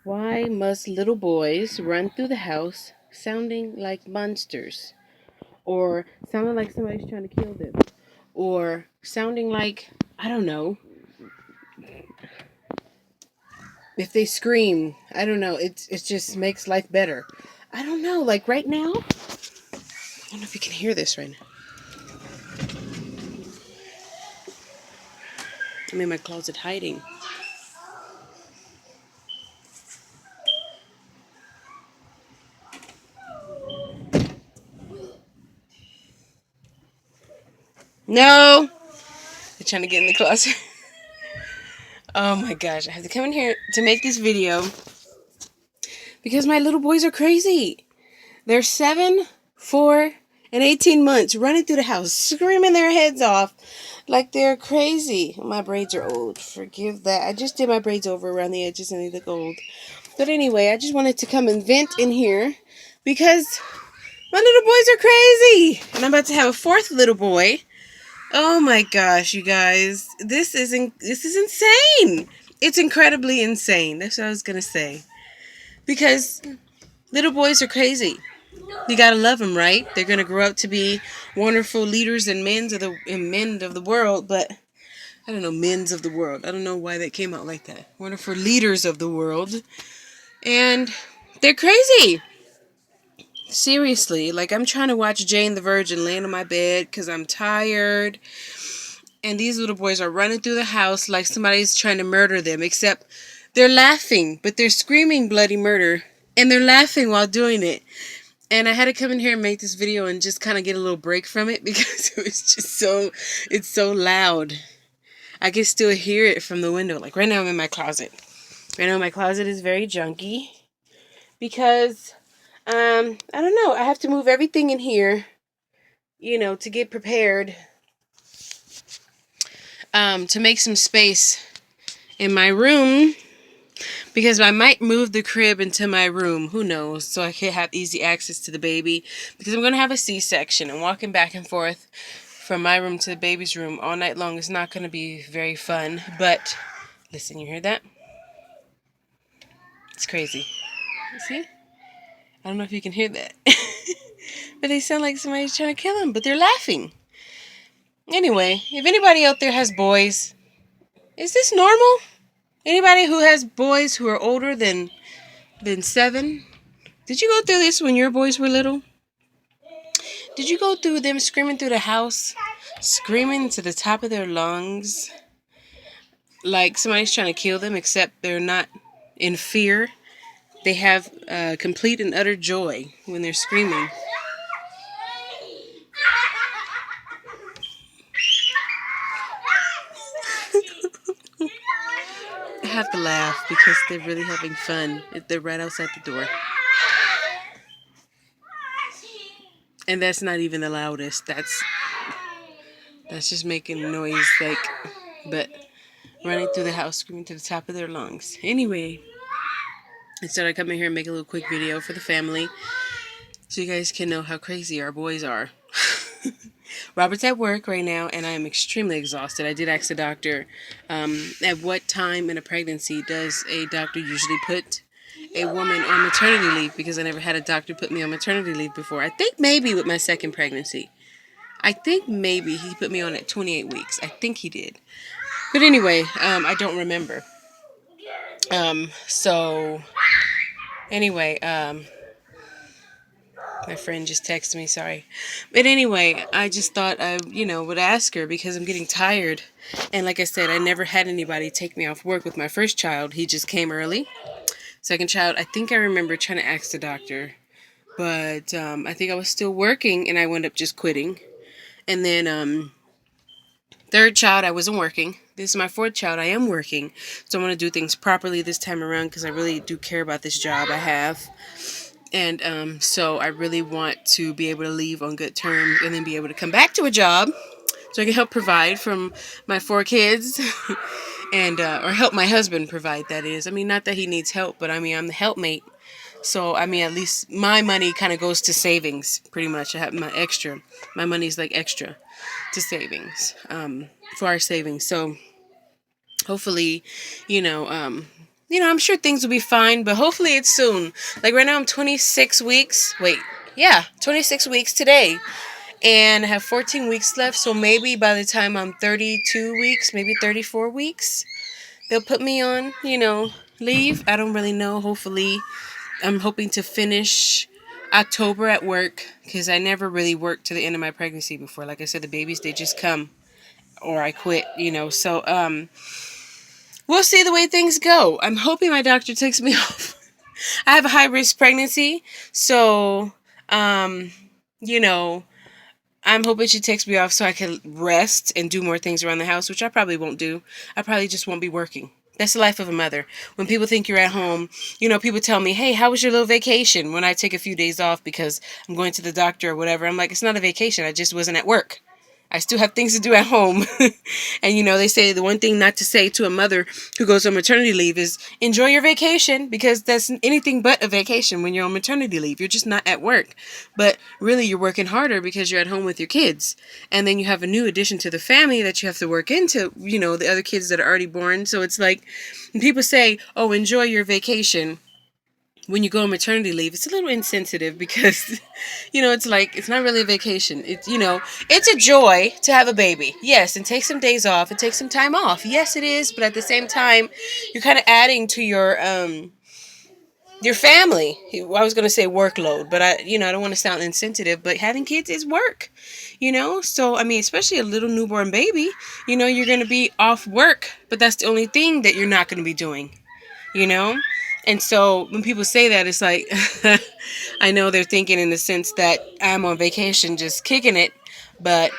Why must little boys run through the house sounding like monsters? Or sounding like somebody's trying to kill them? Or sounding like, I don't know, if they scream, I don't know, it just makes life better. I don't know, like right now, I don't know if you can hear this right now. I'm in my closet hiding. No! They're trying to get in the closet. Oh my gosh, I have to come in here to make this video because my little boys are crazy. They're 7, 4, and 18 months running through the house, screaming their heads off like they're crazy. My braids are old. Forgive that. I just did my braids over around the edges and they look old. But anyway, I just wanted to come and vent in here because my little boys are crazy. And I'm about to have a fourth little boy. Oh my gosh, you guys. This is insane. It's incredibly insane. That's what I was going to say. Because little boys are crazy. You gotta love them, right? They're gonna grow up to be wonderful leaders and men of the world. But I don't know, men's of the world. I don't know why that came out like that. Wonderful leaders of the world, and they're crazy. Seriously, like I'm trying to watch Jane the Virgin laying on my bed because I'm tired, and these little boys are running through the house like somebody's trying to murder them. Except they're laughing, but they're screaming bloody murder, and they're laughing while doing it. And I had to come in here and make this video and just kind of get a little break from it because it was just it's so loud. I can still hear it from the window. Like right now I'm in my closet. Right now my closet is very junky because, I don't know. I have to move everything in here, to get prepared, to make some space in my room. Because I might move the crib into my room. Who knows? So I can have easy access to the baby. Because I'm going to have a C-section. And walking back and forth from my room to the baby's room all night long is not going to be very fun. But, listen, you hear that? It's crazy. You see? I don't know if you can hear that. But they sound like somebody's trying to kill them. But they're laughing. Anyway, if anybody out there has boys, is this normal? Anybody who has boys who are older than 7? Did you go through this when your boys were little? Did you go through them screaming through the house? Screaming to the top of their lungs? Like somebody's trying to kill them, except they're not in fear. They have complete and utter joy when they're screaming. I have to laugh because they're really having fun. They're right outside the door. And that's not even the loudest. That's just making noise, like, but running through the house, screaming to the top of their lungs. Anyway, instead I come in here and make a little quick video for the family so you guys can know how crazy our boys are. Robert's at work right now, and I am extremely exhausted. I did ask the doctor, at what time in a pregnancy does a doctor usually put a woman on maternity leave? Because I never had a doctor put me on maternity leave before. I think maybe with my second pregnancy. I think maybe he put me on at 28 weeks. I think he did. But anyway, I don't remember. So, anyway, my friend just texted me, sorry. But anyway, I just thought I, would ask her because I'm getting tired. And like I said, I never had anybody take me off work with my first child. He just came early. Second child, I think I remember trying to ask the doctor. But I think I was still working and I wound up just quitting. And then third child, I wasn't working. This is my fourth child. I am working. So I want to do things properly this time around because I really do care about this job I have. And so I really want to be able to leave on good terms and then be able to come back to a job so I can help provide from my 4 kids and or help my husband provide, that is. I mean, not that he needs help, but I mean, I'm the helpmate. So, I mean, at least my money kind of goes to savings, pretty much. I have my extra. My money's like extra to savings, for our savings. So, hopefully, I'm sure things will be fine, but hopefully it's soon. Like right now I'm 26 weeks. Wait, yeah, 26 weeks today. And I have 14 weeks left, so maybe by the time I'm 32 weeks, maybe 34 weeks, they'll put me on, leave. I don't really know. Hopefully, I'm hoping to finish October at work because I never really worked to the end of my pregnancy before. Like I said, the babies, they just come or I quit. So, we'll see the way things go. I'm hoping my doctor takes me off. I have a high risk pregnancy, so, you know, I'm hoping she takes me off so I can rest and do more things around the house, which I probably won't do. I probably just won't be working. That's the life of a mother. When people think you're at home, people tell me, hey, how was your little vacation? When I take a few days off because I'm going to the doctor or whatever, I'm like, it's not a vacation. I just wasn't at work. I still have things to do at home. And, they say the one thing not to say to a mother who goes on maternity leave is enjoy your vacation, because that's anything but a vacation when you're on maternity leave. You're just not at work. But really, you're working harder because you're at home with your kids. And then you have a new addition to the family that you have to work into, the other kids that are already born. So it's like when people say, oh, enjoy your vacation when you go on maternity leave, it's a little insensitive because, it's like, it's not really a vacation. It's a joy to have a baby. Yes, and take some days off and take some time off. Yes, it is. But at the same time, you're kind of adding to your family. I was going to say workload, but I don't want to sound insensitive, but having kids is work, So, I mean, especially a little newborn baby, you're going to be off work, but that's the only thing that you're not going to be doing, And so when people say that, it's like, I know they're thinking in the sense that I'm on vacation just kicking it, but,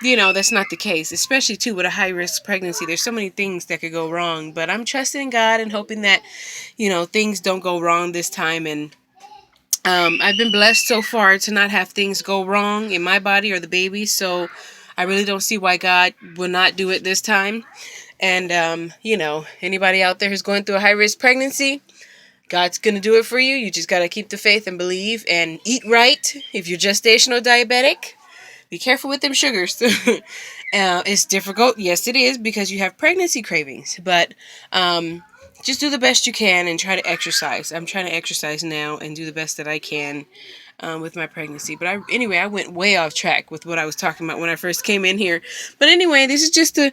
that's not the case, especially, too, with a high-risk pregnancy. There's so many things that could go wrong, but I'm trusting God and hoping that, things don't go wrong this time, and I've been blessed so far to not have things go wrong in my body or the baby, so I really don't see why God will not do it this time. And, anybody out there who's going through a high-risk pregnancy, God's going to do it for you. You just got to keep the faith and believe and eat right. If you're gestational diabetic, be careful with them sugars. It's difficult. Yes, it is, because you have pregnancy cravings. But just do the best you can and try to exercise. I'm trying to exercise now and do the best that I can with my pregnancy. But I went way off track with what I was talking about when I first came in here. But anyway, this is just a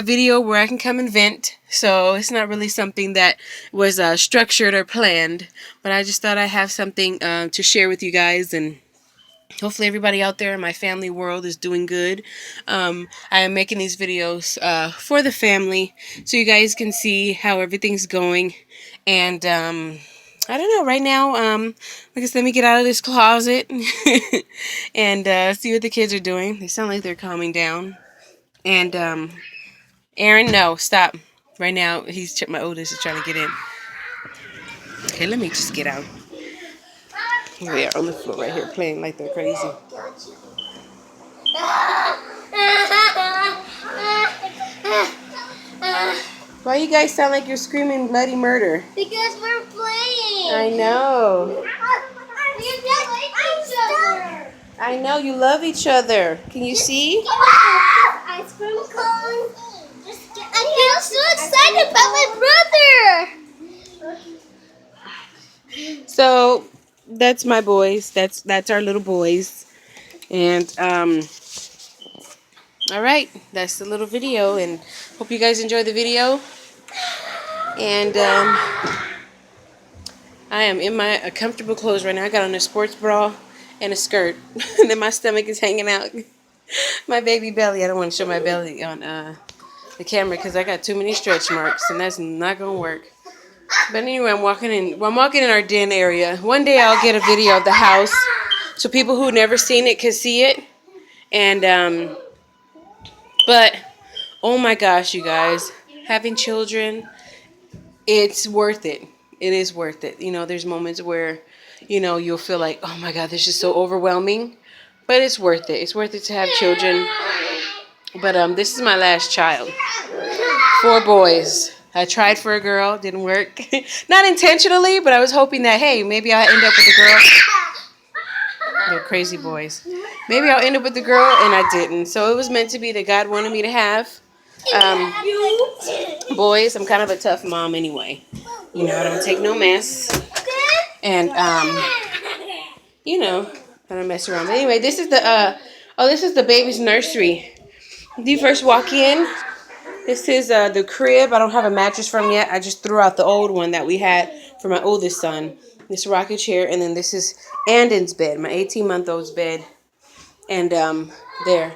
video where I can come and vent. So it's not really something that was structured or planned. But I just thought I'd have something to share with you guys, and hopefully everybody out there in my family world is doing good. I am making these videos for the family so you guys can see how everything's going. And I don't know, right now, I guess let me get out of this closet and see what the kids are doing. They sound like they're calming down. And Aaron, no, stop. Right now, my oldest is trying to get in. Okay, let me just get out. Here they are on the floor right here playing like they're crazy. Why you guys sound like you're screaming bloody murder? Because we're playing. I know. We just like each other. I know, you love each other. Can you see? Ice cream cone. I feel so excited about my brother. So that's my boys. That's our little boys. And all right, that's the little video, and hope you guys enjoy the video. And I am in my comfortable clothes right now. I got on a sports bra and a skirt, and then my stomach is hanging out. My baby belly. I don't want to show my belly on the camera because I got too many stretch marks, and that's not gonna work. But anyway, I'm walking in our den area. One day I'll get a video of the house so people who never seen it can see it. And but oh my gosh, you guys, having children, it's worth it. It is worth it. There's moments where you'll feel like, oh my God, this is so overwhelming, but it's worth it. It's worth it to have children. But this is my last child. 4 boys. I tried for a girl, didn't work. Not intentionally, but I was hoping that, hey, maybe I'll end up with a girl. They're crazy boys. Maybe I'll end up with a girl, and I didn't. So it was meant to be that God wanted me to have Um, boys, I'm kind of a tough mom anyway. You know, I don't take no mess. And, you know, I don't mess around. But anyway, this is this is the baby's nursery. When you first walk in, this is the crib. I don't have a mattress from yet. I just threw out the old one that we had for my oldest son. This rocking chair, and then this is Andon's bed, my 18-month-old's bed. And there.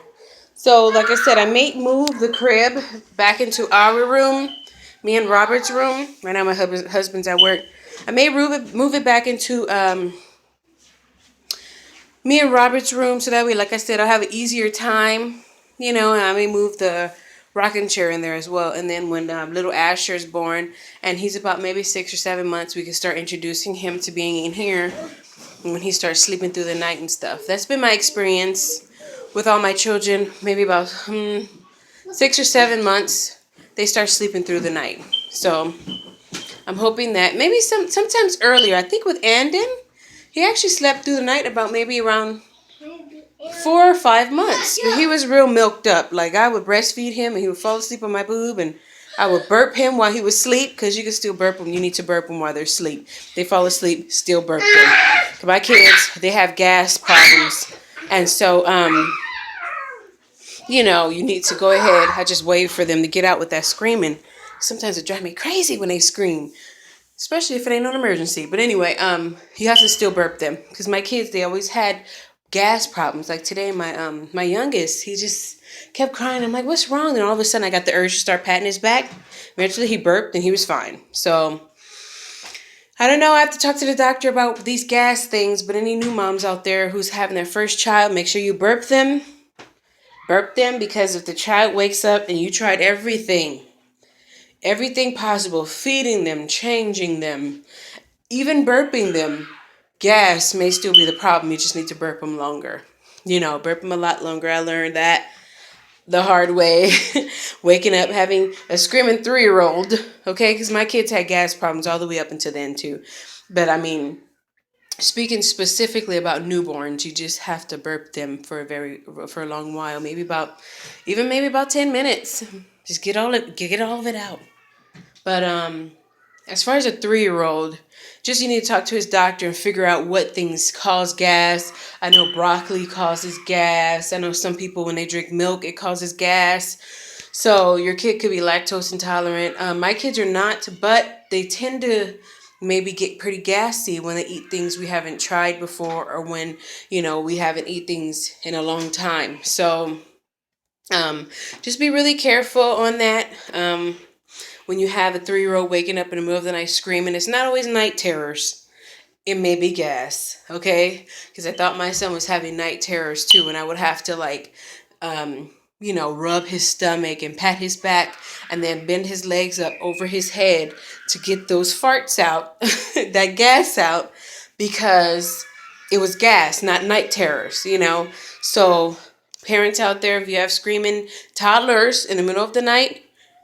So, like I said, I may move the crib back into our room, me and Robert's room. Right now, my husband's at work. I may move it back into me and Robert's room, so that way, like I said, I'll have an easier time, you know, and I may move the rocking chair in there as well. And then when little Asher is born, and he's about maybe 6 or 7 months, we can start introducing him to being in here when he starts sleeping through the night and stuff. That's been my experience with all my children. Maybe about 6 or 7 months, they start sleeping through the night. So I'm hoping that maybe sometimes earlier. I think with Andon, he actually slept through the night about maybe around 4 or 5 months. But he was real milked up. Like, I would breastfeed him and he would fall asleep on my boob, and I would burp him while he was asleep, because you can still burp them. You need to burp them while they're asleep. They fall asleep, still burp them. My kids, they have gas problems. And so, you know, you need to go ahead. I just wait for them to get out with that screaming. Sometimes it drives me crazy when they scream, especially if it ain't an emergency. But anyway, you have to still burp them, because my kids, they always had gas problems. Like today, my youngest, he just kept crying. I'm like, what's wrong? And all of a sudden, I got the urge to start patting his back. Eventually, he burped and he was fine. So I don't know. I have to talk to the doctor about these gas things. But any new moms out there who's having their first child, make sure you burp them. Burp them, because if the child wakes up and you tried everything possible, feeding them, changing them, even burping them, gas may still be the problem. You just need to burp them longer. You know, burp them a lot longer. I learned that the hard way. Waking up, having a screaming 3-year-old, okay? Because my kids had gas problems all the way up until then too. But I mean, speaking specifically about newborns, you just have to burp them for a long while. Maybe about 10 minutes. Just get all of it out. But as far as a 3-year-old, just you need to talk to his doctor and figure out what things cause gas. I know broccoli causes gas. I know some people, when they drink milk, it causes gas. So your kid could be lactose intolerant. My kids are not, but they tend to maybe get pretty gassy when they eat things we haven't tried before, or when, you know, we haven't eaten things in a long time. So just be really careful on that. When you have a 3-year-old waking up in the middle of the night screaming, it's not always night terrors. It may be gas, okay? Because I thought my son was having night terrors too, and I would have to you know, rub his stomach and pat his back, and then bend his legs up over his head to get those farts out, that gas out, because it was gas, not night terrors, you know? So parents out there, if you have screaming toddlers in the middle of the night,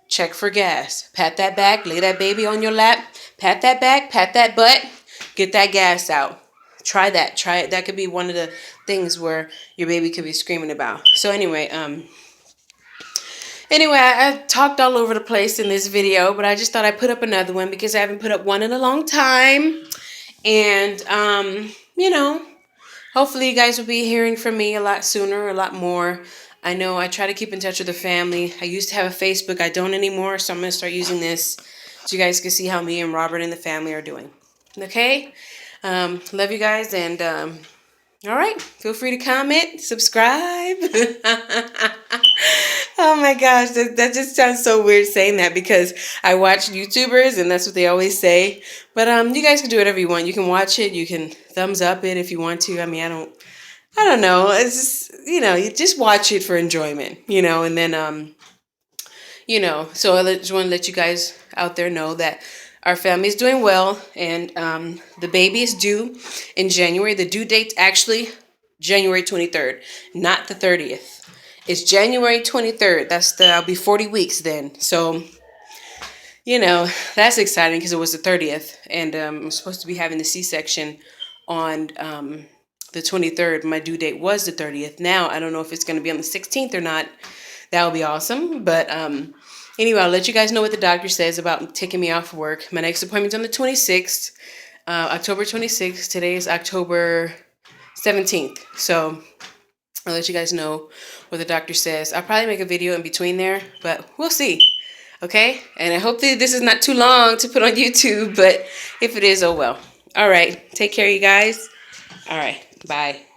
check for gas. Pat that back, lay that baby on your lap, pat that back, pat that butt, get that gas out. Try that. Try it. That could be one of the things where your baby could be screaming about. So anyway, I talked all over the place in this video, but I just thought I'd put up another one because I haven't put up one in a long time. And, you know, hopefully you guys will be hearing from me a lot sooner, a lot more. I know I try to keep in touch with the family. I used to have a Facebook. I don't anymore, so I'm going to start using this so you guys can see how me and Robert and the family are doing. Okay? Love you guys, and all right, feel free to comment, subscribe. Oh my gosh, that just sounds so weird saying that, because I watch YouTubers and that's what they always say. But you guys can do whatever you want. You can watch it, you can thumbs up it if you want to. I mean, I don't know. It's just, you know, you just watch it for enjoyment, you know, and then you know, so I just want to let you guys out there know that our family is doing well, and the baby is due in January. The due date's actually January 23rd, not the 30th. It's January 23rd. I'll be 40 weeks then. So, you know, that's exciting because it was the 30th, and I'm supposed to be having the C-section on the 23rd. My due date was the 30th. Now, I don't know if it's going to be on the 16th or not. That would be awesome. But anyway, I'll let you guys know what the doctor says about taking me off work. My next appointment's on the 26th, October 26th. Today is October 17th. So I'll let you guys know what the doctor says. I'll probably make a video in between there, but we'll see. Okay? And I hope that this is not too long to put on YouTube, but if it is, oh well. All right. Take care, you guys. All right. Bye.